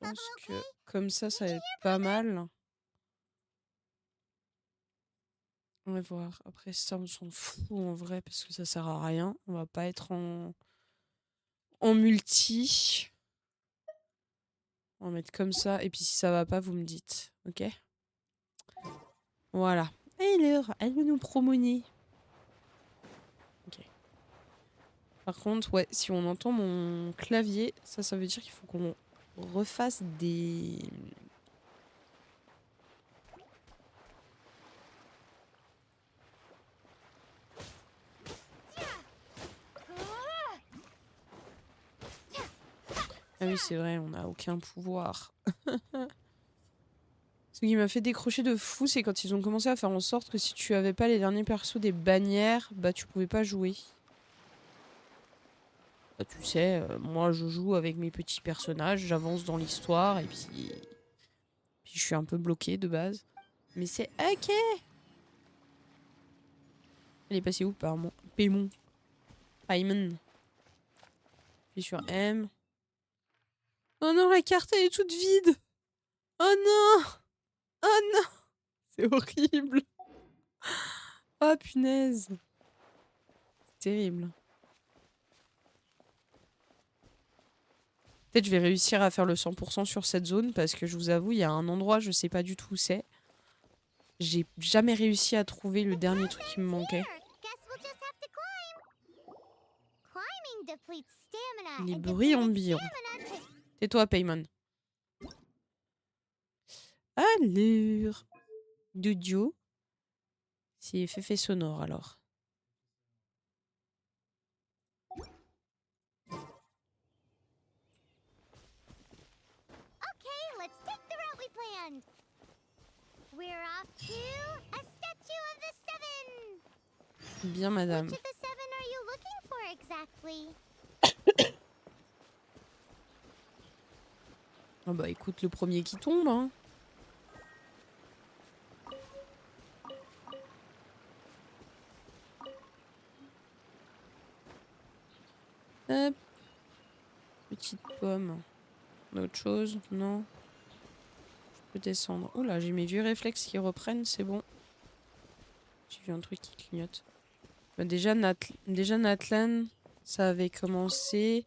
pense que comme ça va être pas mal. On va voir. Après ça, on s'en fout en vrai parce que ça sert à rien. On va pas être en multi. On va mettre comme ça. Et puis si ça va pas, vous me dites. Ok? Voilà. Alors, elle veut nous promener. Ok. Par contre, ouais, si on entend mon clavier, ça veut dire qu'il faut qu'on refasse des... Ah oui, c'est vrai, on n'a aucun pouvoir. Ce qui m'a fait décrocher de fou, c'est quand ils ont commencé à faire en sorte que si tu avais pas les derniers persos des bannières, bah tu pouvais pas jouer. Bah, tu sais, moi je joue avec mes petits personnages, j'avance dans l'histoire et puis je suis un peu bloquée de base. Mais c'est ok. Elle est passée où par mon Paymon. Paymon. Puis sur M. Oh non, la carte elle est toute vide. Oh non. Oh non. C'est horrible. Oh punaise. C'est terrible. Peut-être je vais réussir à faire le 100% sur cette zone parce que je vous avoue, il y a un endroit, je sais pas du tout où c'est. J'ai jamais réussi à trouver le dernier truc qui me manquait. Les bruits ambiants. Tais-toi, Paymon. Allure. Dudio. C'est effet sonore alors. Bien, madame. Oh bah écoute, le premier qui tombe, hein. Hop. Petite pomme. Autre chose? Non. Je peux descendre. Oh là, j'ai mes vieux réflexes qui reprennent, c'est bon. J'ai vu un truc qui clignote. Bah déjà, Natlan, ça avait commencé.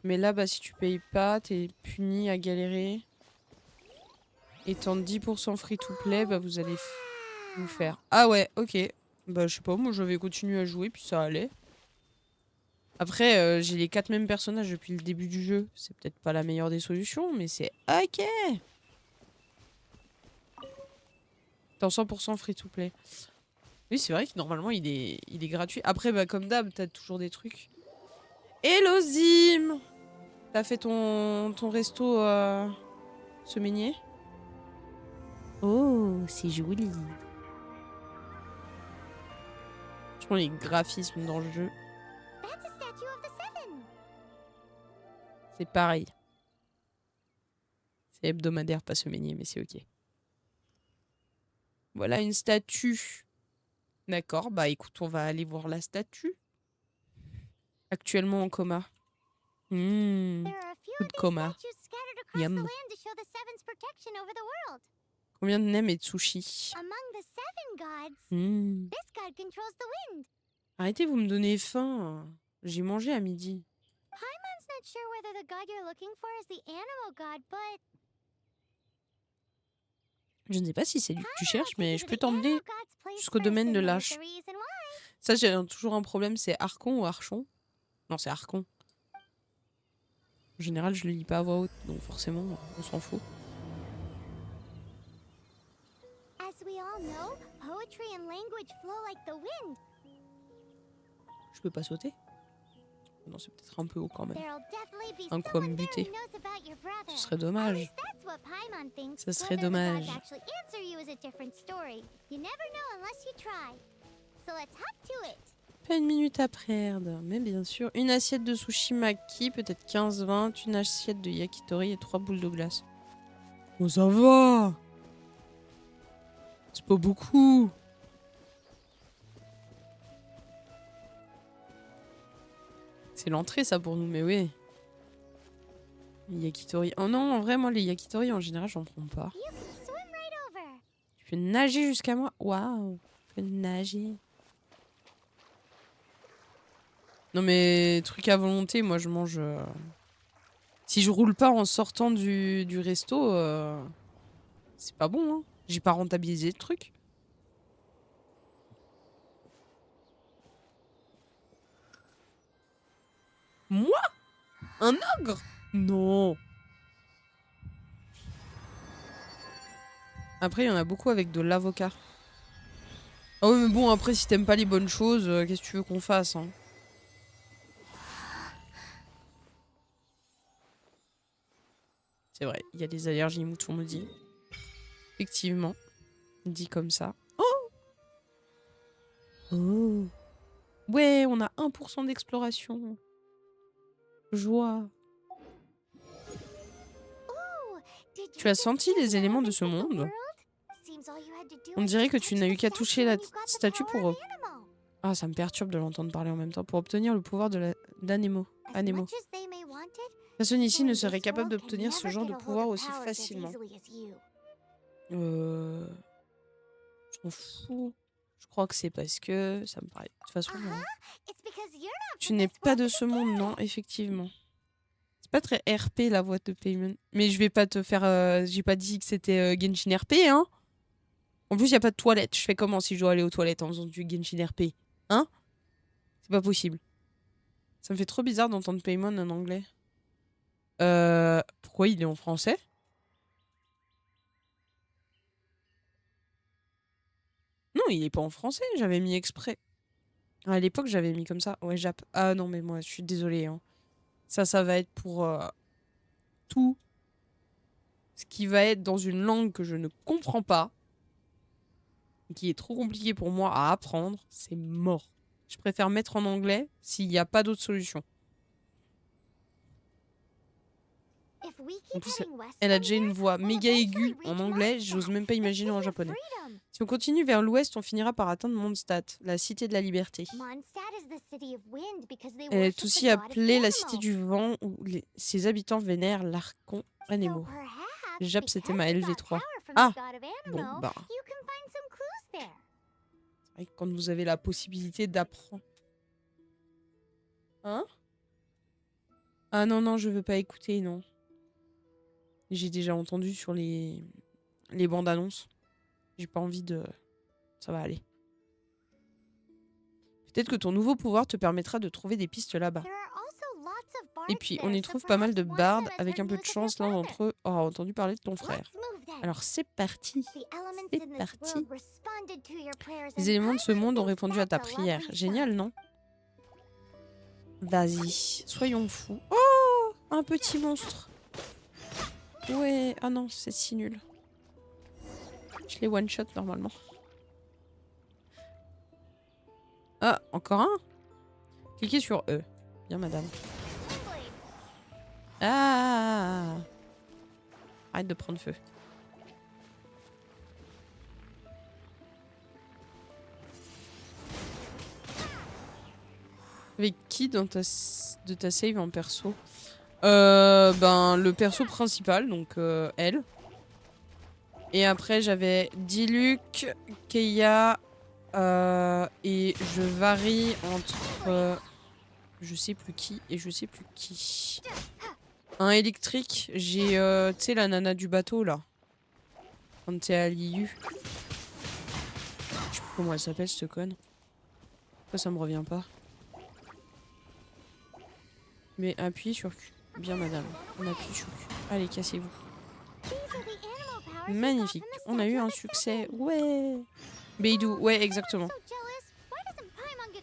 Mais là, bah si tu payes pas, t'es puni à galérer. Étant 10% free to play, bah vous allez vous faire. Ah ouais, ok. Bah je sais pas, moi je vais continuer à jouer, puis ça allait. Après, j'ai les 4 mêmes personnages depuis le début du jeu. C'est peut-être pas la meilleure des solutions, mais c'est ok. T'es en 100% free to play. Oui, c'est vrai que normalement il est gratuit. Après, bah comme d'hab, t'as toujours des trucs. Hello Zim! T'as fait ton resto semainier? Oh, c'est joli. Je prends les graphismes dans le jeu. C'est pareil. C'est hebdomadaire, pas semainier, mais c'est ok. Voilà une statue. D'accord, bah écoute, on va aller voir la statue. Actuellement en coma. Coup de coma. Yum. Combien de nems et de sushis? Arrêtez, vous me donnez faim. J'ai mangé à midi. Je ne sais pas si c'est lui que tu cherches, mais je peux t'emmener jusqu'au domaine de l'Arche. Ça, j'ai toujours un problème, c'est Archon ou Archon? Non, c'est Archon. En général, je le lis pas à voix haute, donc forcément, on s'en fout. Je peux pas sauter? Non, c'est peut-être un peu haut quand même. Un coup à me buter. Ce serait dommage. Ce serait dommage. Pas une minute à perdre, mais bien sûr. Une assiette de sushi maki, peut-être 15-20. Une assiette de yakitori et 3 boules de glace. Oh, ça va! C'est pas beaucoup! C'est l'entrée, ça, pour nous, mais oui. Yakitori. Oh non, en vrai, moi, les yakitori, en général, j'en prends pas. Tu peux nager jusqu'à moi? Waouh. Tu peux nager. Non, mais truc à volonté, moi, je mange... Si je roule pas en sortant du resto, c'est pas bon, hein. J'ai pas rentabilisé le truc. Moi? Un ogre? Non. Après, il y en a beaucoup avec de l'avocat. Ah oui, mais bon, après, si t'aimes pas les bonnes choses, qu'est-ce que tu veux qu'on fasse, hein? C'est vrai, il y a des allergies, Mouton me dit. Effectivement. Dit comme ça. Oh! Oh! Ouais, on a 1% d'exploration. Joie. Tu as senti les éléments de ce monde? On dirait que tu n'as eu qu'à toucher la statue pour... Ah, ça me perturbe de l'entendre parler en même temps. Pour obtenir le pouvoir d'Anemo. Anemo. Personne ici ne serait capable d'obtenir ce genre de pouvoir aussi facilement. Je m'en fous. Je crois que c'est parce que... Ça me paraît... De toute façon... Tu n'es pas de ce monde, non, effectivement. C'est pas très RP, la voix de Paimon. Mais je vais pas te faire... J'ai pas dit que c'était Genshin RP, hein. En plus, y a pas de toilette. Je fais comment si je dois aller aux toilettes en faisant du Genshin RP? Hein? C'est pas possible. Ça me fait trop bizarre d'entendre Paimon en anglais. Pourquoi il est en français? Non, il est pas en français. J'avais mis exprès. À l'époque, j'avais mis comme ça. Ouais, Jap. Ah non, mais moi, je suis désolée. Hein. Ça va être pour tout ce qui va être dans une langue que je ne comprends pas, qui est trop compliqué pour moi à apprendre. C'est mort. Je préfère mettre en anglais s'il n'y a pas d'autre solution. En plus, elle a déjà une voix méga aiguë en anglais, j'ose même pas imaginer en japonais. Si on continue vers l'ouest, on finira par atteindre Mondstadt, la cité de la liberté. Elle est aussi appelée la cité du vent, où ses habitants vénèrent l'archon Anemo. Jap, c'était ma LV3. Ah! Bon, bah... C'est vrai que quand vous avez la possibilité d'apprendre... Hein? Ah non, non, je veux pas écouter, non. J'ai déjà entendu sur les bandes annonces. J'ai pas envie de... Ça va aller. Peut-être que ton nouveau pouvoir te permettra de trouver des pistes là-bas. Et puis, on y trouve pas mal de bardes. Avec un peu de chance, l'un d'entre eux aura entendu parler de ton frère. Alors c'est parti. C'est parti. Les éléments de ce monde ont répondu à ta prière. Génial, non? Vas-y, soyons fous. Oh! Un petit monstre. Ouais, ah non, c'est si nul. Je les one-shot normalement. Ah, encore un? Cliquez sur E. Bien, madame. Ah! Arrête de prendre feu. Avec qui dans de ta save en perso? Ben, le perso principal, donc elle. Et après, j'avais Diluc, Keia, et je varie entre je sais plus qui et je sais plus qui. Un électrique, j'ai, tu sais, la nana du bateau, là. Quand t'es à l'IU. Je sais plus comment elle s'appelle, cette conne. Pourquoi ça me revient pas? Mais appuyez sur Q. Bien, madame. On appuie sur Q. Allez, cassez-vous. Magnifique. On a eu un succès. Ouais. Beidou. Ouais, exactement.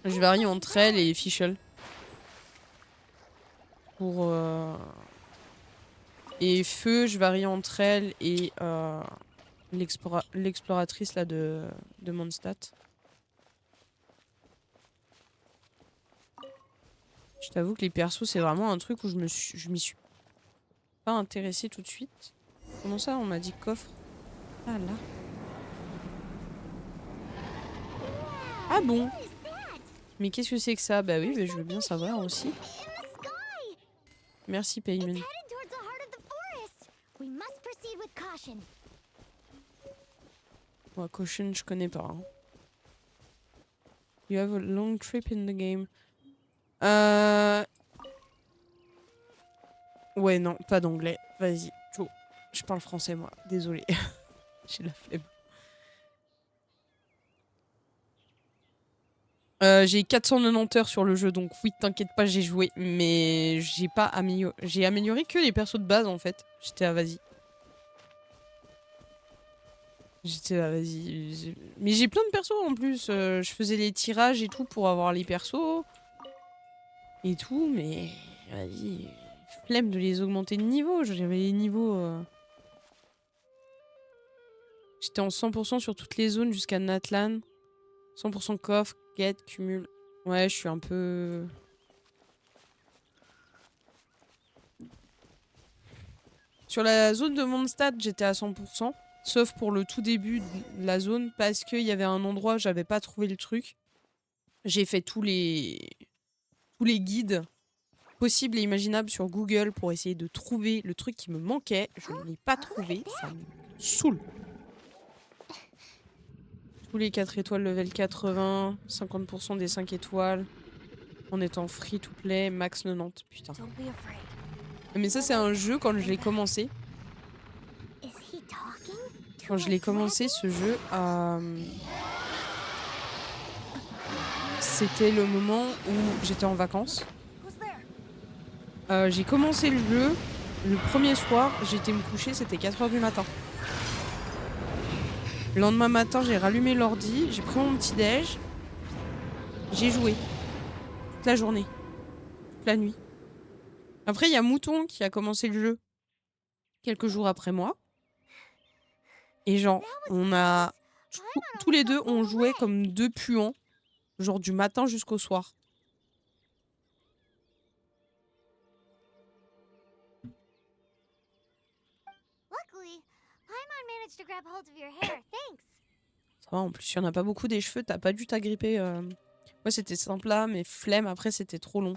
Je varie entre elle et Fischl. Pour... Et Feu, je varie entre elle et l'exploratrice là de Mondstadt. Je t'avoue que les persos, c'est vraiment un truc où je m'y suis pas intéressée tout de suite. Comment ça, on m'a dit coffre? Ah là. Ah bon? Mais qu'est-ce que c'est que ça? Bah oui, mais je veux bien savoir aussi. Merci, Paimon. Ouais, caution, je connais pas. Hein. You have a long trip in the game. Ouais, non, pas d'anglais. Vas-y, Joe. Je parle français, moi. Désolée. J'ai la flemme. J'ai 490 heures sur le jeu, donc oui, t'inquiète pas, j'ai joué. Mais j'ai pas amélioré. J'ai amélioré que les persos de base, en fait. J'étais à vas-y. J'étais là, vas-y. Mais j'ai plein de persos en plus. Je faisais les tirages et tout pour avoir les persos. Et tout, mais vas-y. Flemme de les augmenter de niveau. J'avais les niveaux. J'étais en 100% sur toutes les zones jusqu'à Natlan. 100% coffre, quête, cumul. Ouais, je suis un peu. Sur la zone de Mondstadt, j'étais à 100%. Sauf pour le tout début de la zone, parce qu'il y avait un endroit où j'avais pas trouvé le truc. J'ai fait tous les guides possibles et imaginables sur Google pour essayer de trouver le truc qui me manquait. Je ne l'ai pas trouvé, ça me saoule. Tous les 4 étoiles level 80, 50% des 5 étoiles, en étant free to play, max 90, putain. Mais ça c'est un jeu quand je l'ai commencé. Quand je l'ai commencé ce jeu, c'était le moment où j'étais en vacances. J'ai commencé le jeu, le premier soir, j'étais me coucher, c'était 4 h du matin. Le lendemain matin, j'ai rallumé l'ordi, j'ai pris mon petit déj, j'ai joué. Toute la journée. Toute la nuit. Après, il y a Mouton qui a commencé le jeu quelques jours après moi. Et genre, on a... Tous les deux, on jouait comme deux puants. Genre du matin jusqu'au soir. Ça va, en plus, il n'y en a pas beaucoup des cheveux, t'as pas dû t'agripper. Ouais, c'était simple là, mais flemme, après c'était trop long.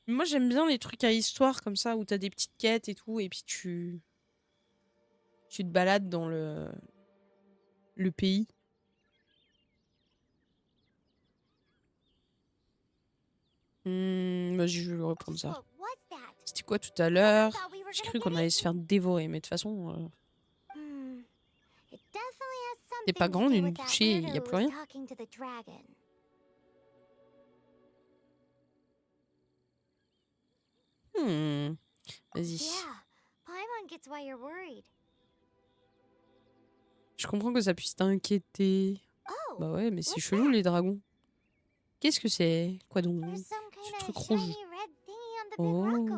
Moi, j'aime bien les trucs à histoire comme ça, où t'as des petites quêtes et tout, et puis tu te balades dans le pays. Vas-y, je vais reprendre ça. C'était quoi tout à l'heure? J'ai cru qu'on allait se faire dévorer, mais de toute façon... C'est pas grande, une bouchée, il y a plus rien. Vas-y. Je comprends que ça puisse t'inquiéter. Bah ouais, mais c'est chelou les dragons. Qu'est-ce que c'est? Quoi donc? Ce truc rouge. Oh.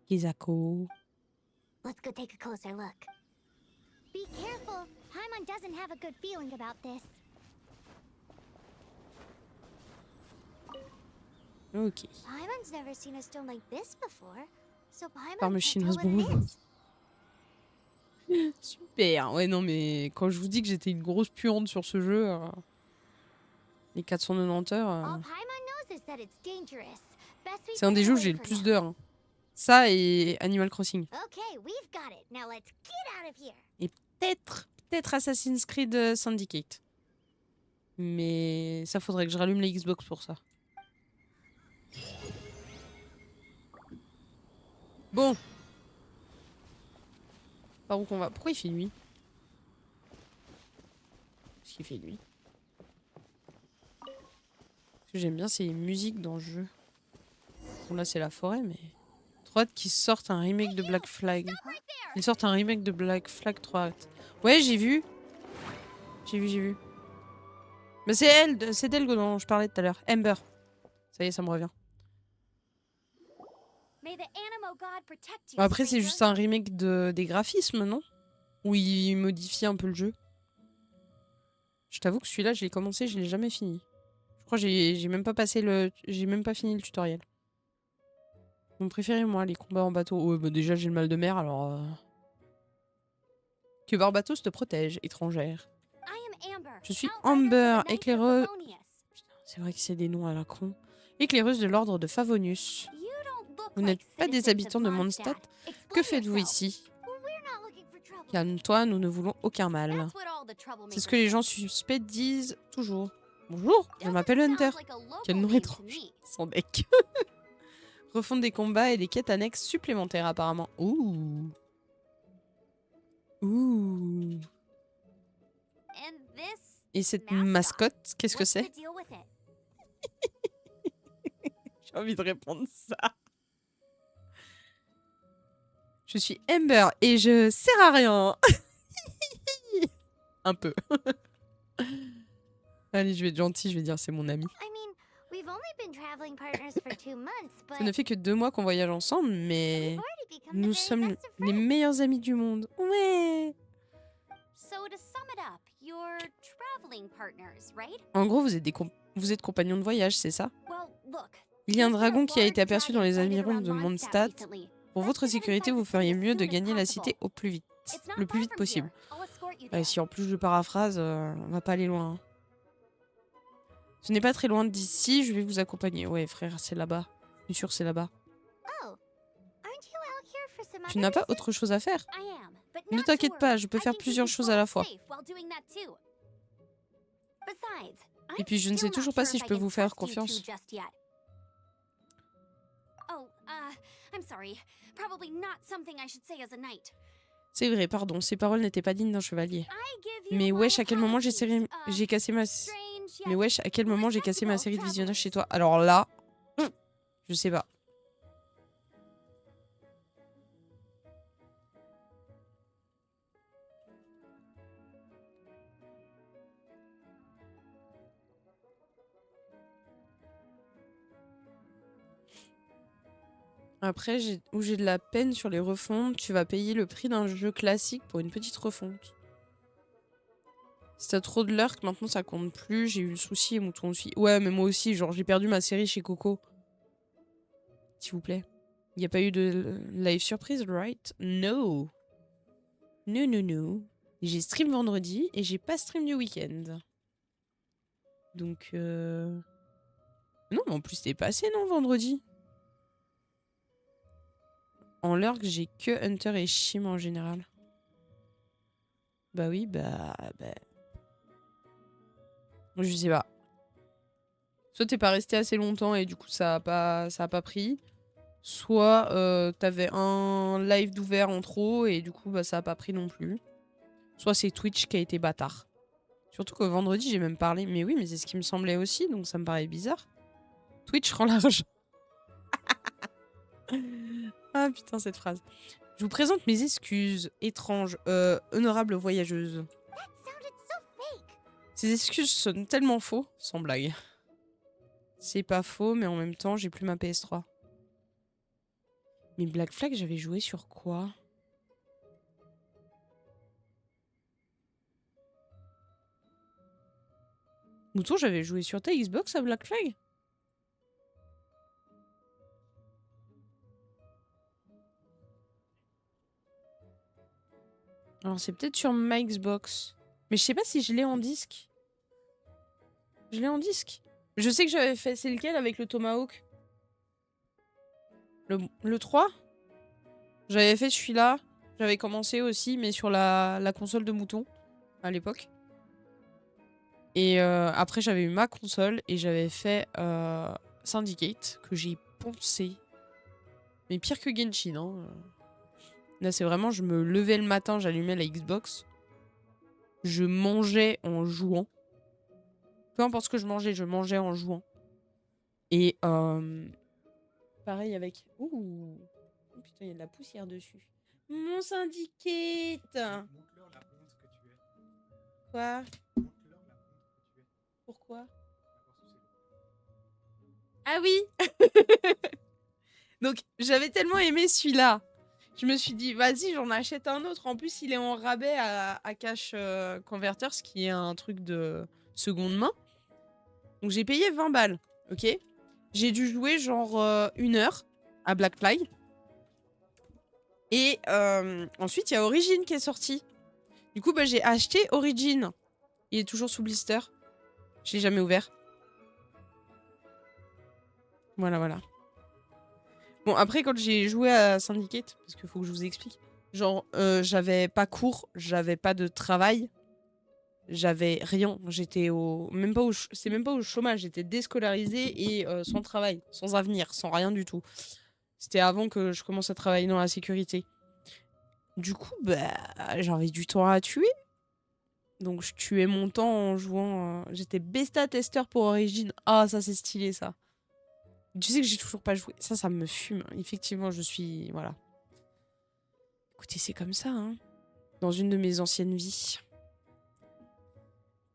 Kizako. Let's go take a closer look. Be careful. Paimon doesn't have a good feeling about this. Ok. Paimon's never seen a stone like this before. So Paimon Farme can't chinoise tell what it brune. is. Super. Ouais, non, mais quand je vous dis que j'étais une grosse puante sur ce jeu, les 490 heures, All Paimon knows is that it's dangerous. Best we c'est un put des it jeux où away j'ai le for plus now. d'heures. Hein. Ça et Animal Crossing. Okay, we've got it. Now let's get out of here. Et peut-être Assassin's Creed Syndicate. Mais ça faudrait que je rallume les Xbox pour ça. Bon. Par où qu'on va? Pourquoi il fait nuit? Parce qu'il fait nuit. Ce que j'aime bien, c'est les musiques dans le jeu. Bon, là, c'est la forêt, mais... Trop hâte qu'ils sortent un remake de Black Flag. Ils sortent un remake de Black Flag 3. Ouais, j'ai vu. J'ai vu. Mais c'est elle, c'est d'elle dont je parlais tout à l'heure. Amber. Ça y est, ça me revient. Après, c'est juste un remake des graphismes, non? Où ils modifient un peu le jeu. Je t'avoue que celui-là, je l'ai commencé, je l'ai jamais fini. Je crois que j'ai même pas passé j'ai même pas fini le tutoriel. Mon préféré, moi, les combats en bateau. Ouais, bah déjà, j'ai le mal de mer, alors... Que Barbatos te protège, étrangère. Je suis Amber, éclaireuse... Putain, c'est vrai que c'est des noms à la con. Éclaireuse de l'ordre de Favonius. Vous n'êtes pas des habitants de Mondstadt. Que faites-vous ici? Calme-toi, nous ne voulons aucun mal. That's what all the C'est troublemakers ce que les say. gens suspects disent toujours. Bonjour, je Doesn't m'appelle sound Hunter. like a local Quel nom name to étrange. me. Son deck. Refonte des combats et des quêtes annexes supplémentaires apparemment. Ouh. Ouh. And this Et cette mascot, mascotte, qu'est-ce que what's c'est? the deal with it? J'ai envie de répondre ça. Je suis Amber et je sers à rien. Un peu. Allez, je vais être gentille, je vais dire c'est mon ami. I mean, we've only been traveling partners for 2 months, but Ça ne fait que 2 mois qu'on voyage ensemble, we've mais already become the nous very sommes best of les friends. meilleurs amis du monde. Ouais. So to sum it up, you're traveling partners, right? En gros, vous êtes compagnons de voyage, c'est ça? Well, look. Il y a un there's been dragon qui a large été aperçu dans dragon les sighted environs around de Mondstadt. recently. Pour Let's votre get sécurité, inside vous the city feriez as mieux de soon as gagner la possible. cité au plus vite. It's not Le plus far vite from possible. here. I'll escort you Ouais, there. si en plus je paraphrase, on va pas aller loin. Hein. Ce n'est pas très loin d'ici, je vais vous accompagner. Ouais, frère, c'est là-bas. Je suis sûr, c'est là-bas. Oh, aren't you out here for some Tu other n'as pas reason? autre chose à faire? I am, but Ne not to t'inquiète pas, worry. je peux I faire can keep plusieurs you choses à la both fois. safe while doing that too. Besides, Et puis je ne sais still not toujours pas sure si if je I peux can vous faire trust you two confiance. just yet. Oh, I'm sorry. Probably not something I should say as a knight. C'est vrai, pardon, ces paroles n'étaient pas dignes d'un chevalier. I give you Mais my wesh, à quel moment apologies. j'ai cassé ma... Strange Mais yet wesh, à quel moment j'ai cassé ma série de respectable visionnage chez travelers. toi? Alors là, je sais pas. Après, où j'ai de la peine sur les refontes, tu vas payer le prix d'un jeu classique pour une petite refonte. Si t'as trop de lurk, maintenant ça compte plus. J'ai eu le souci et mouton aussi. Ouais, mais moi aussi, genre j'ai perdu ma série chez Coco. S'il vous plaît. Il n'y a pas eu de live surprise, right? No. No, no, no. J'ai stream vendredi et j'ai pas stream du week-end. Donc, Non, mais en plus, c'était passé, non, vendredi? En lurk, j'ai que Hunter et Shim en général. Bah oui, bah... Je sais pas. Soit t'es pas resté assez longtemps et du coup ça a pas pris. Soit t'avais un live d'ouvert en trop et du coup bah, ça a pas pris non plus. Soit c'est Twitch qui a été bâtard. Surtout que vendredi j'ai même parlé. Mais oui, mais c'est ce qui me semblait aussi, donc ça me paraît bizarre. Twitch rend l'argent. Ah putain, cette phrase. Je vous présente mes excuses étranges, honorables voyageuses. That sounded so fake. Ces excuses sonnent tellement faux, sans blague. C'est pas faux, mais en même temps, j'ai plus ma PS3. Mais Black Flag, j'avais joué sur quoi? Mouton, j'avais joué sur ta Xbox à Black Flag? Alors, c'est peut-être sur ma Xbox. Mais je sais pas si je l'ai en disque. Je l'ai en disque. Je sais que j'avais fait... C'est lequel avec le Tomahawk? Le 3? J'avais fait celui-là. J'avais commencé aussi, mais sur la console de Mouton, à l'époque. Et après, j'avais eu ma console et j'avais fait Syndicate, que j'ai poncé. Mais pire que Genshin, hein. Là, c'est vraiment, je me levais le matin, j'allumais la Xbox. Je mangeais en jouant. Peu importe ce que je mangeais en jouant. Et pareil avec... Ouh, oh, putain, il y a de la poussière dessus. Mon Syndicate! Montre-leur la honte que tu es. Quoi? Montre-leur la honte que tu es. Pourquoi? Parce que c'est Ah oui. Donc, j'avais tellement aimé celui-là. Je me suis dit, vas-y, j'en achète un autre. En plus, il est en rabais à Cash Converter, ce qui est un truc de seconde main. Donc, j'ai payé 20 balles, ok? J'ai dû jouer genre 1 heure à Black Flag. Et ensuite, il y a Origin qui est sorti. Du coup, bah, j'ai acheté Origin. Il est toujours sous blister. Je l'ai jamais ouvert. Voilà, voilà. Bon, après, quand j'ai joué à Syndicate, parce qu'il faut que je vous explique, Genre, j'avais pas cours, j'avais pas de travail, j'avais rien. J'étais au... Même pas au... C'est même pas au chômage, j'étais déscolarisée et sans travail, sans avenir, sans rien du tout. C'était avant que je commence à travailler dans la sécurité. Du coup, bah, j'avais du temps à tuer. Donc je tuais mon temps en jouant... J'étais bêta-testeur pour Origin. Ah, ça c'est stylé, ça. Tu sais que j'ai toujours pas joué. Ça me fume. Effectivement, je suis... Voilà. Écoutez, c'est comme ça, hein. Dans une de mes anciennes vies.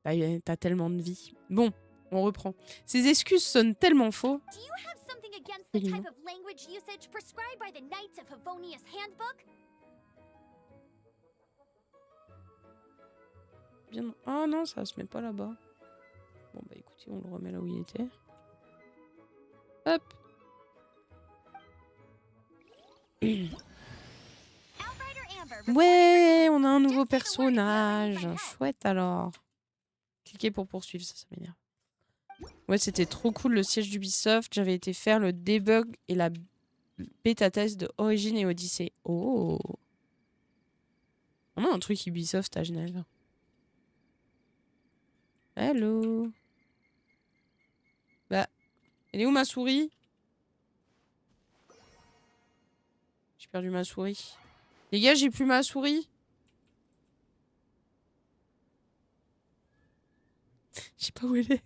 T'as tellement de vie. Bon, on reprend. Ces excuses sonnent tellement faux. Do you have something against C'est the mignon. type of language usage prescribed by the Knights of Favonius Handbook? Bien... Oh non, ça se met pas là-bas. Bon, bah écoutez, on le remet là où il était. Hop. Ouais, on a un nouveau personnage. Chouette alors. Cliquez pour poursuivre, ça m'énerve. Ouais, c'était trop cool le siège d'Ubisoft. J'avais été faire le debug et la bêta test de Origin et Odyssey. Oh. On a un truc Ubisoft à Genève. Hello. Bah, elle est où ma souris? J'ai perdu ma souris. Les gars, j'ai plus ma souris. Je sais pas où elle est.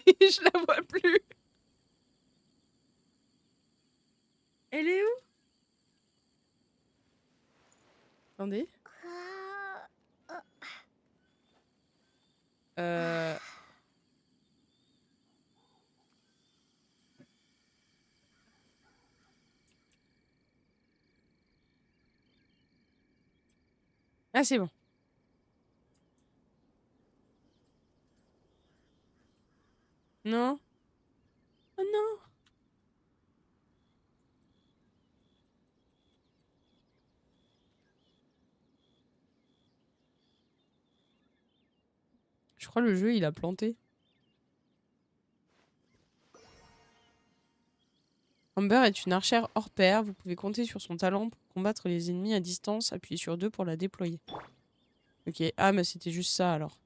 Je la vois plus. Elle est où? Attendez. Euh... Ah, c'est bon. Non? Oh non! Je crois le jeu, il a planté. Amber est une archère hors pair. Vous pouvez compter sur son talent pour combattre les ennemis à distance. Appuyez sur 2 pour la déployer. Ok. Ah, mais c'était juste ça alors.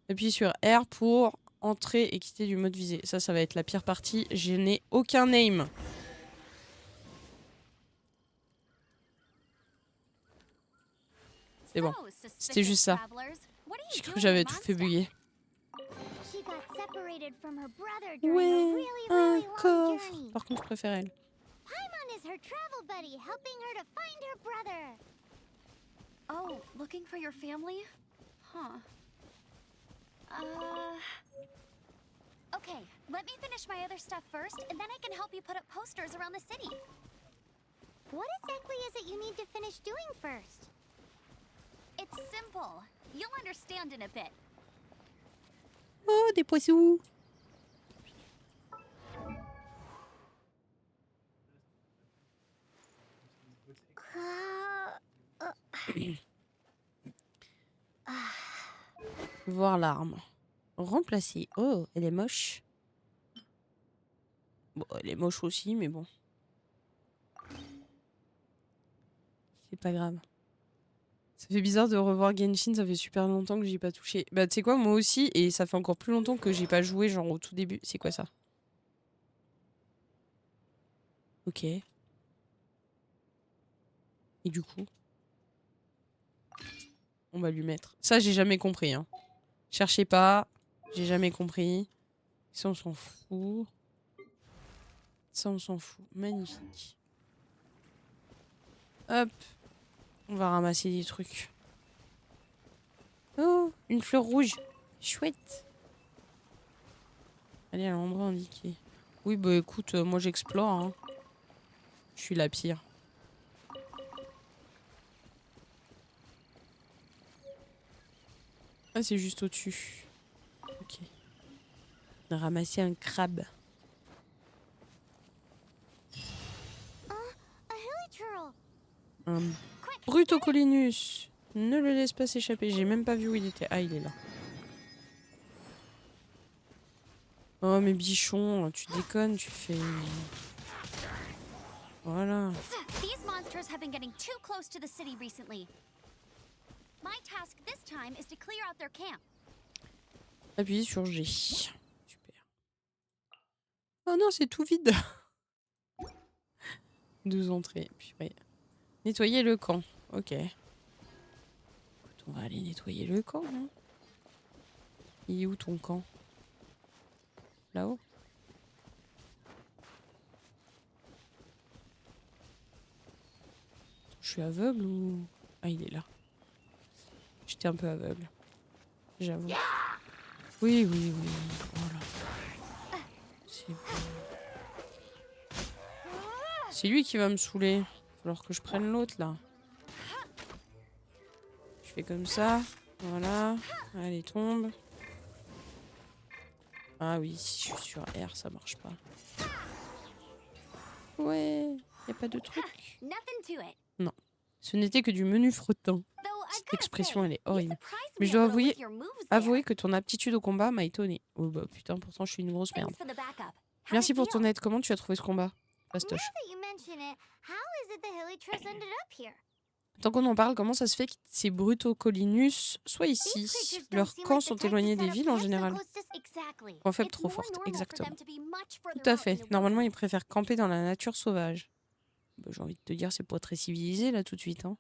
Appuyez sur R pour entrer et quitter du mode visée. Ça va être la pire partie. Je n'ai aucun aim. C'est bon. C'était juste ça. J'ai cru que j'avais tout fait bugger. She got separated from her brother during a Ouais, really, un really long coffre. journey. Par contre, je préfère elle. Paimon is her travel buddy, helping her to find her brother. Oh, looking for your family? Huh. Okay, let me finish my other stuff first, and then I can help you put up posters around the city. What exactly is it you need to finish doing first? It's simple. You'll understand in a bit. Oh, des poissons. Voir l'arme. Remplacer. Oh, elle est moche. Bon, elle est moche aussi, mais bon. C'est pas grave. Ça fait bizarre de revoir Genshin, ça fait super longtemps que j'y ai pas touché. Bah, tu sais quoi, moi aussi, et ça fait encore plus longtemps que j'ai pas joué, genre au tout début. C'est quoi ça? Ok. Et du coup, on va lui mettre. Ça, j'ai jamais compris, hein. Cherchez pas, j'ai jamais compris. Ça, on s'en fout. Ça, on s'en fout. Magnifique. Hop. On va ramasser des trucs. Oh, une fleur rouge. Chouette. Allez à l'endroit indiqué. Oui, bah écoute, moi j'explore. Hein. Je suis la pire. Ah, c'est juste au-dessus. Ok. On a ramassé un crabe. A hilichurl. Un Brutocolinus. Ne le laisse pas s'échapper. J'ai même pas vu où il était. Ah, il est là. Oh, mais bichon, tu déconnes, tu fais... Voilà. These monsters have been getting too close to the city recently. My task this time is to clear out their camp. Appuyez sur G. Super. Oh non, c'est tout vide. 12 entrées. Puis, ouais. Nettoyer le camp. Ok. Écoute, on va aller nettoyer le camp. Hein. Il est où ton camp? Là-haut? Je suis aveugle ou... Ah, il est là. J'étais un peu aveugle. J'avoue. Oui, oui, oui. Voilà. C'est lui qui va me saouler. Il va falloir que je prenne l'autre, là. Je fais comme ça. Voilà. Allez, tombe. Ah oui, si je suis sur R, ça marche pas. Ouais, y a pas de truc. Nothing to it. Non. Ce n'était que du menu frottant. Though I've Cette gotta expression, say, elle est you horrible. surprised Mais me je a dois little with your moves there. avouer que ton aptitude au combat m'a étonné. Oh bah putain, pourtant je suis une grosse merde. Thanks for the backup. How'd Merci it pour ton feel? aide. Comment tu as trouvé ce combat, Now Fastoche? that you mention it, how is it the Hilly Trolls ended up here? Tant qu'on en parle, comment ça se fait que ces Brutocolinus soient These ici? creatures don't Leurs seem camps like the sont type to éloignés set des up villes en camp so général. close to... Exactly. Point faible It's trop more forte, normal for exactement. them to be much Tout further à out in fait. the Normalement, ils wilderness. préfèrent camper dans la nature sauvage. Bah, j'ai envie de te dire, c'est pas très civilisé là tout de suite. Hein.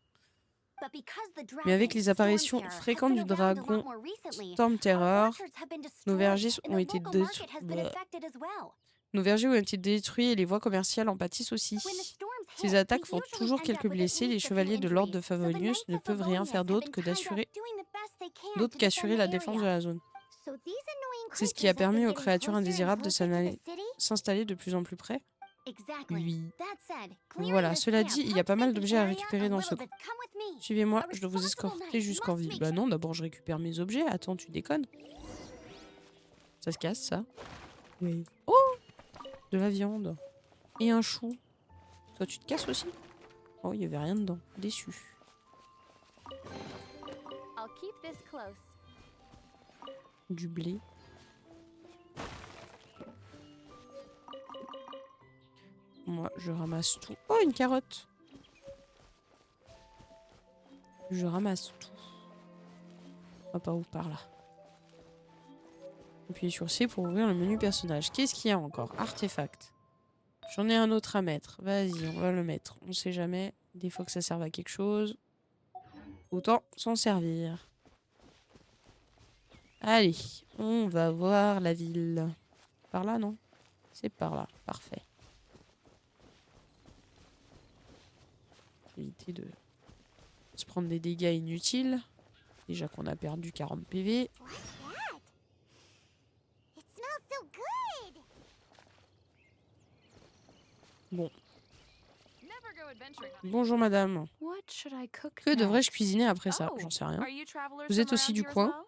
But because the Mais avec dragon, les Storm apparitions Terror, has fréquentes been du around a lot dragon more recently, Storm our Terror, orchards have been nos destroyed, vergers and ont the été local market has been détruits. affected as well. Nos vergers ont été détruits et les voies commerciales en pâtissent aussi. When the storms Ces hit, attaques we font usually toujours end quelques up with at blessés. Les least a few chevaliers de l'ordre de injuries, so the Favonius Knights ne of peuvent rien Favonius faire have d'autre been que tied up d'assurer doing the best they can d'autre to qu'assurer defend la the défense de area. la zone. So these annoying C'est ce qui a creatures have been permis aux getting créatures closer and indésirables de closer to the city? s'installer de plus en plus près. Exactly. Oui. That said, clearing Voilà, this cela camp dit, il y a helps pas mal make the d'objets à area récupérer a dans little ce bit... camp. Come with me. Suivez-moi, A je dois vous responsible escorter knight jusqu'en must ville. make Bah sure... non, d'abord je récupère mes objets. Attends, tu déconnes. Ça se casse, ça? Oui. Oh! De la viande. Et un chou. Toi, tu te casses aussi? Oh, il y avait rien dedans. Déçu. I'll keep this close. Du blé. Moi, je ramasse tout. Oh, une carotte! Je ramasse tout. Ah, pas où? Par là. Appuyez sur C pour ouvrir le menu personnage. Qu'est-ce qu'il y a encore? Artefact. J'en ai un autre à mettre. Vas-y, on va le mettre. On sait jamais. Des fois que ça serve à quelque chose. Autant s'en servir. Allez, on va voir la ville. Par là, non? C'est par là. Parfait. Éviter de se prendre des dégâts inutiles. Déjà qu'on a perdu 40 PV. What's that? It smells so good. Bon. Never go adventuring on Bonjour madame. What should I cook Que devrais-je next? cuisiner après ça? Oh, J'en sais rien. Are you travelers Vous êtes from aussi around du here as coin? well?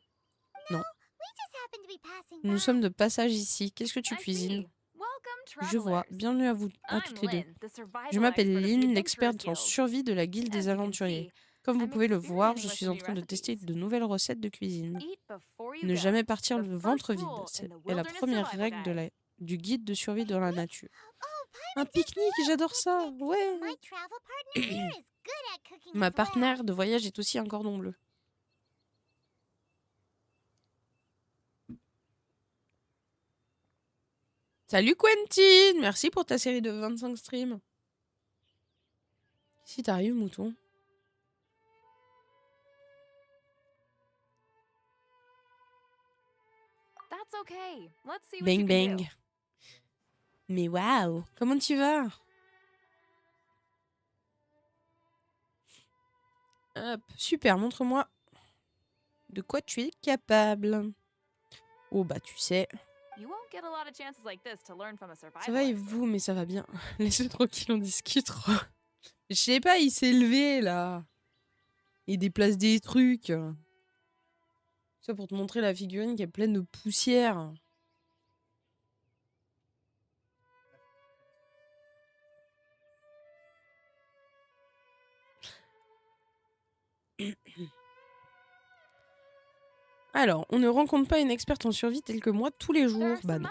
Non. We just happen to be passing Nous by. sommes de passage ici. Qu'est-ce que tu I cuisines? see. Welcome, Je vois. travelers. Bienvenue à vous, à I'm toutes les deux. Lynn, the survival Je m'appelle expert of the Lynn, Adventurers l'experte en Guild. survie de la guilde As des you can aventuriers. see, Comme vous I'm pouvez le voir, je experimenting with suis some en new train de tester recipes. de nouvelles recettes de cuisine. Eat before you Ne go. jamais partir The le first ventre rule vide. in C'est the la Wilderness première Survival règle Guide. du guide de survie dans la nature. Oh, Un pique-nique, j'adore ça. Ouais. my travel partner here is good at cooking Ma as well. partenaire de voyage est aussi un cordon bleu. Salut Quentin! Merci pour ta série de 25 streams. Si t'arrives, mouton. That's okay. Let's see what Bang you can bang. do. Mais waouh! Comment tu vas? Hop, super, montre-moi de quoi tu es capable. Oh bah tu sais, You won't get a lot of chances like this to learn from a survival ça va et expert. vous, mais ça va bien. Laissez tranquille, on discute. Je sais pas, il s'est levé là. Il déplace des trucs. Ça pour te montrer la figurine qui est pleine de poussière. Alors, on ne rencontre pas une experte en survie telle que moi tous les jours. Bah non.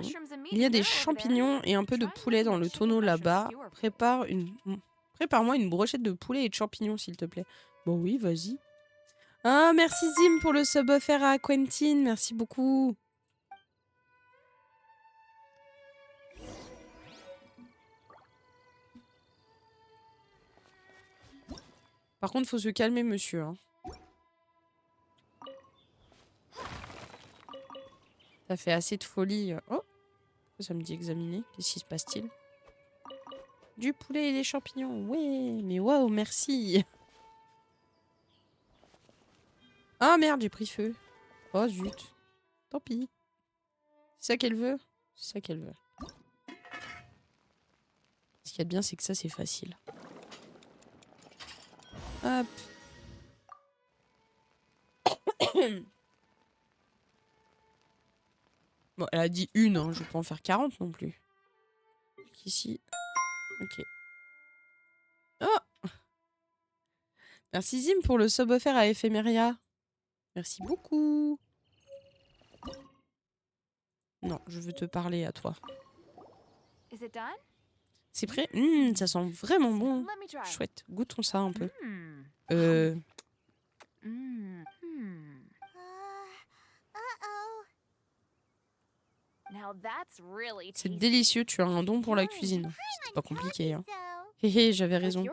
Il y a des champignons et un peu de poulet dans le tonneau là-bas. Prépare-moi une brochette de poulet et de champignons, s'il te plaît. Bon oui, vas-y. Ah, merci Zim pour le sub offert à Quentin. Merci beaucoup. Par contre, faut se calmer, monsieur. Hein. Ça fait assez de folie. Oh, ça me dit examiner. Qu'est-ce qui se passe-t-il? Du poulet et des champignons. Ouais, mais waouh, merci. Ah merde, j'ai pris feu. Oh zut. Tant pis. C'est ça qu'elle veut? C'est ça qu'elle veut. Ce qu'il y a de bien, c'est que ça, c'est facile. Hop. Bon, elle a dit une, hein. Je vais pas en faire 40 non plus. Ici. Ok. Oh! Merci Zim pour le sub offert à Ephemeria. Merci beaucoup. Non, je veux te parler à toi. C'est prêt? Ça sent vraiment bon. Chouette. Goûtons ça un peu. C'est délicieux, tu as un don pour la cuisine. C'était pas compliqué, hein. Hé hé, j'avais raison.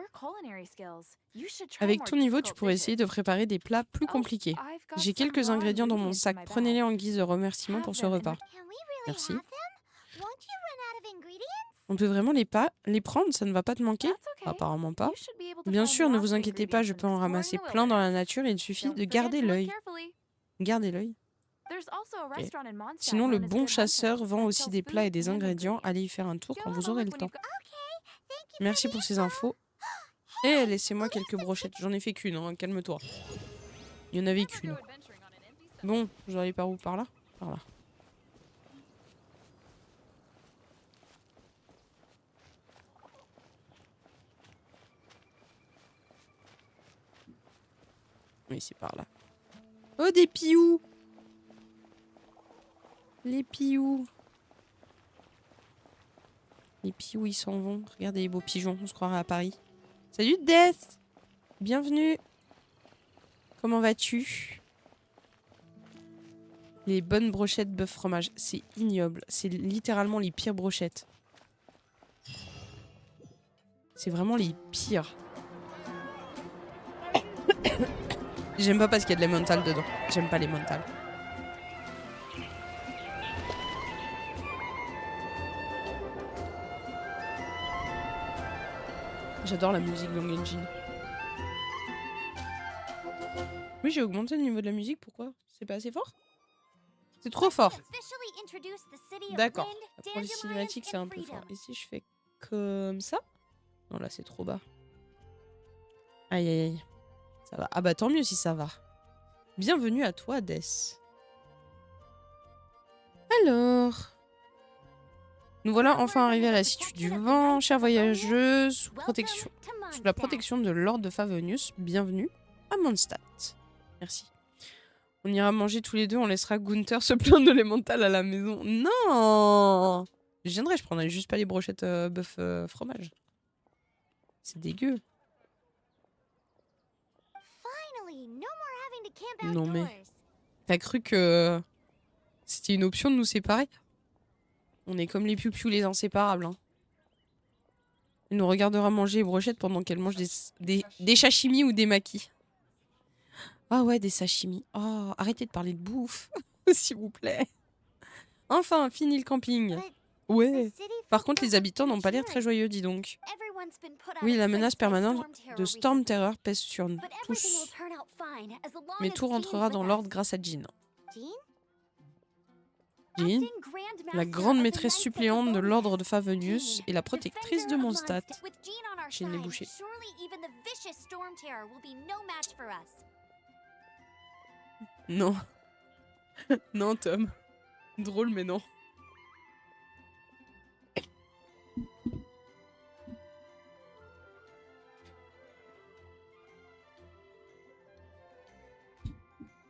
Avec ton niveau, tu pourrais essayer de préparer des plats plus compliqués. J'ai quelques ingrédients dans mon sac. Prenez-les en guise de remerciement pour ce repas. Merci. On peut vraiment les prendre? Ça ne va pas te manquer? Apparemment pas. Bien sûr, ne vous inquiétez pas, je peux en ramasser plein dans la nature et il suffit de garder l'œil. Gardez l'œil. Okay. Sinon, le bon chasseur vend aussi des plats et des ingrédients. Allez y faire un tour quand vous aurez le temps. Merci pour ces infos. Et laissez-moi quelques brochettes. J'en ai fait qu'une, hein. Calme-toi. Il y en avait qu'une. Bon, je dois aller par où? Par là? Par là. Oui, c'est par là. Oh, des pious! Les pious. Les pious, ils s'en vont. Regardez les beaux pigeons, on se croirait à Paris. Salut Death! Bienvenue. Comment vas-tu? Les bonnes brochettes bœuf fromage. C'est ignoble. C'est littéralement les pires brochettes. C'est vraiment les pires. J'aime pas parce qu'il y a de l'emmental dedans. J'aime pas l'emmental. J'adore la musique Long Engine. Oui, j'ai augmenté le niveau de la musique. Pourquoi? C'est pas assez fort? C'est trop fort. D'accord. La police cinématique, c'est un peu fort. Et si je fais comme ça? Non, là, c'est trop bas. Aïe, aïe, aïe. Ça va. Ah bah, tant mieux si ça va. Bienvenue à toi, Death. Alors... Nous voilà enfin arrivés à la Cité du Vent. Chère voyageuse, sous la protection de Lord de Favonius, bienvenue à Mondstadt. Merci. On ira manger tous les deux, on laissera Gunther se plaindre de l'emmental à la maison. Non! Je viendrai, je prendrai juste pas les brochettes bœuf fromage. C'est dégueu. Non mais... T'as cru que c'était une option de nous séparer? On est comme les piou-piou, les inséparables. Hein. Il nous regardera manger les brochettes pendant qu'elle mange des sashimi ou des makis. Ah ouais, des sashimi. Oh, arrêtez de parler de bouffe, s'il vous plaît. Enfin, fini le camping. Ouais. Par contre, les habitants n'ont pas l'air très joyeux, dis donc. Oui, la menace permanente de Storm Terror pèse sur nous tous. Mais tout rentrera dans l'ordre grâce à Jean. Jean, la grande maîtresse suppléante de l'ordre de Favonius et la protectrice de Mondstadt. Jean les bouchers. Non. Non, Tom. Drôle, mais non.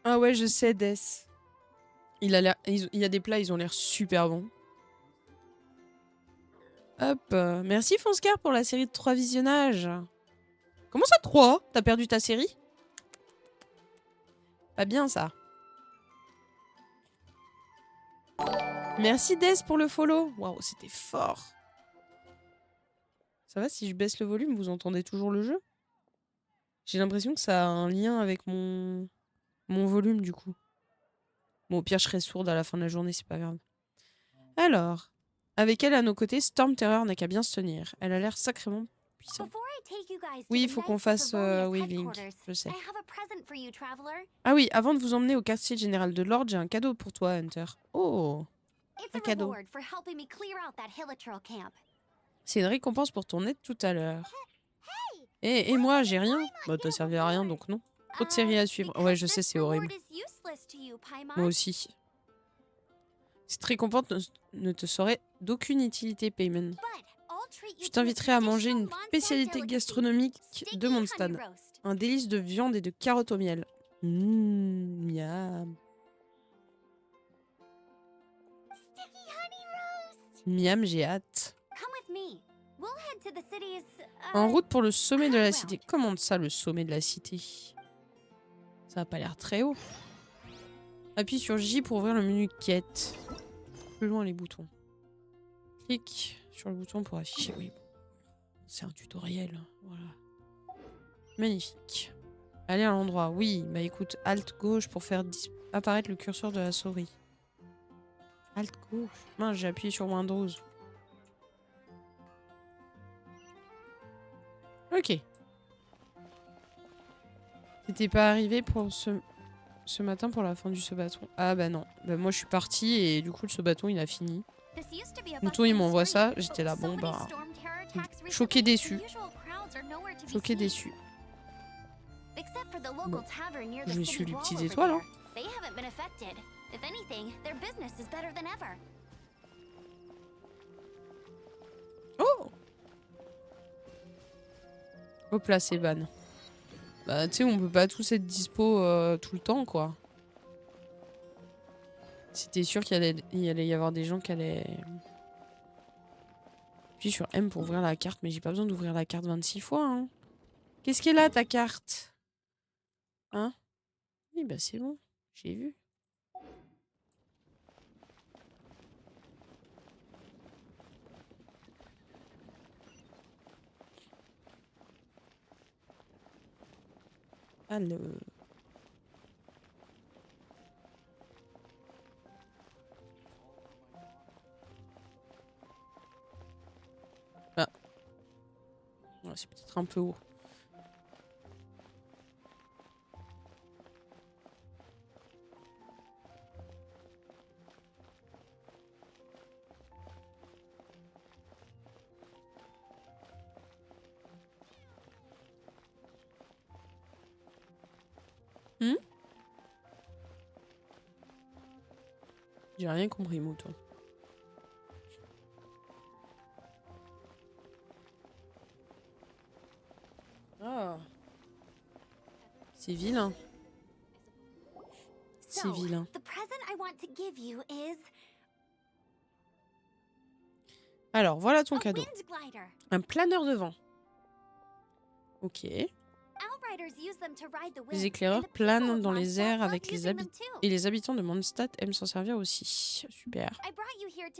Ah ouais, je sais, Death. Il y a des plats, ils ont l'air super bons. Hop. Merci Fonscar pour la série de 3 visionnages. Comment ça 3? T'as perdu ta série? Pas bien ça. Merci Des pour le follow. Waouh, c'était fort. Ça va si je baisse le volume, vous entendez toujours le jeu? J'ai l'impression que ça a un lien avec mon volume du coup. Bon, au pire, je serai sourde à la fin de la journée, c'est pas grave. Alors, avec elle à nos côtés, Storm Terror n'a qu'à bien se tenir. Elle a l'air sacrément puissante. Before I take you guys to Oui, il the faut qu'on Knights of fasse Favonia's Weaving, headquarters, je sais. I have a present for you, traveler. Ah oui, avant de vous emmener au quartier général de Lord, j'ai un cadeau pour toi, Hunter. Oh, It's un a cadeau. reward for helping me clear out that Hilichurl camp. C'est une récompense pour ton aide tout à l'heure. Et moi, j'ai rien. Bah, t'as servi à rien, donc non. Trop de séries à suivre. Ouais, je sais, c'est horrible. Moi aussi. Cette récompense ne te serait d'aucune utilité, Payman. Je t'inviterai à manger une spécialité gastronomique de Mondstadt. Un délice de viande et de carottes au miel. Miam. Miam, j'ai hâte. En route pour le sommet de la cité. Comment ça, le sommet de la cité? Ça a pas l'air très haut. Appuie sur J pour ouvrir le menu quête. Plus loin les boutons. Clique sur le bouton pour afficher. Oui. C'est un tutoriel. Voilà. Magnifique. Allez à l'endroit. Oui, bah écoute, Alt gauche pour faire apparaître le curseur de la souris. Alt gauche. Mince, j'ai appuyé sur Windows. Ok. T'étais pas arrivé pour ce matin pour la fin du sabaton. Ah bah non. Bah moi je suis partie et du coup le sabaton il a fini. Mouton il m'envoie ça. J'étais là, bon bah... Choqué déçu. Choqué déçu. Bon. Je me suis les petites étoiles hein. Oh! Hop là, c'est ban. Bah, tu sais, on peut pas tous être dispo tout le temps, quoi. C'était sûr qu'il allait y avoir des gens qui allaient... Puis sur M pour ouvrir la carte, mais j'ai pas besoin d'ouvrir la carte 26 fois, hein. Qu'est-ce qu'elle a, ta carte? Hein? Oui, bah c'est bon. J'ai vu. Alors... Ah. Ouais, c'est peut-être un peu haut. J'ai rien compris, mouton. Ah. C'est vilain. C'est vilain. Alors, voilà ton cadeau. Un planeur de vent. Ok. Les éclaireurs planent dans les airs avec les habitants. Et les habitants de Mondstadt aiment s'en servir aussi. Super.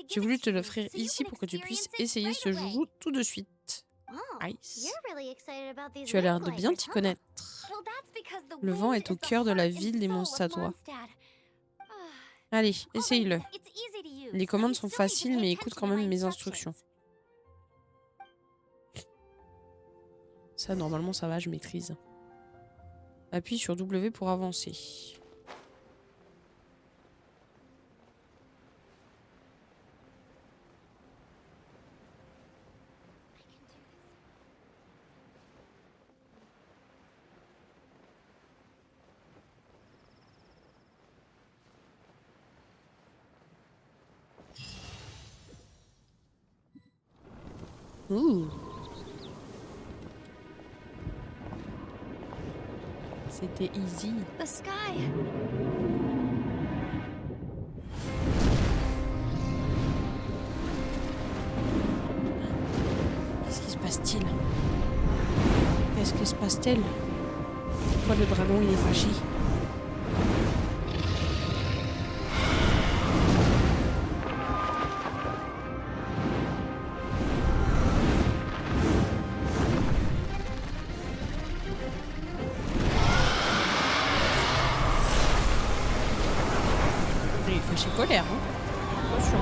J'ai voulu te l'offrir ici pour que tu puisses essayer ce joujou tout de suite. Nice. Tu as l'air de bien t'y connaître. Le vent est au cœur de la ville des Mondstadtois. Allez, essaye-le. Les commandes sont faciles, mais écoute quand même mes instructions. Ça, normalement, ça va, je maîtrise. Appuie sur W pour avancer. Ouh. C'était easy. The sky. passe-t-il? Qu'est-ce qui se passe-t-il? Pourquoi le dragon il est fâché? Il est fâché colère, hein? Attention.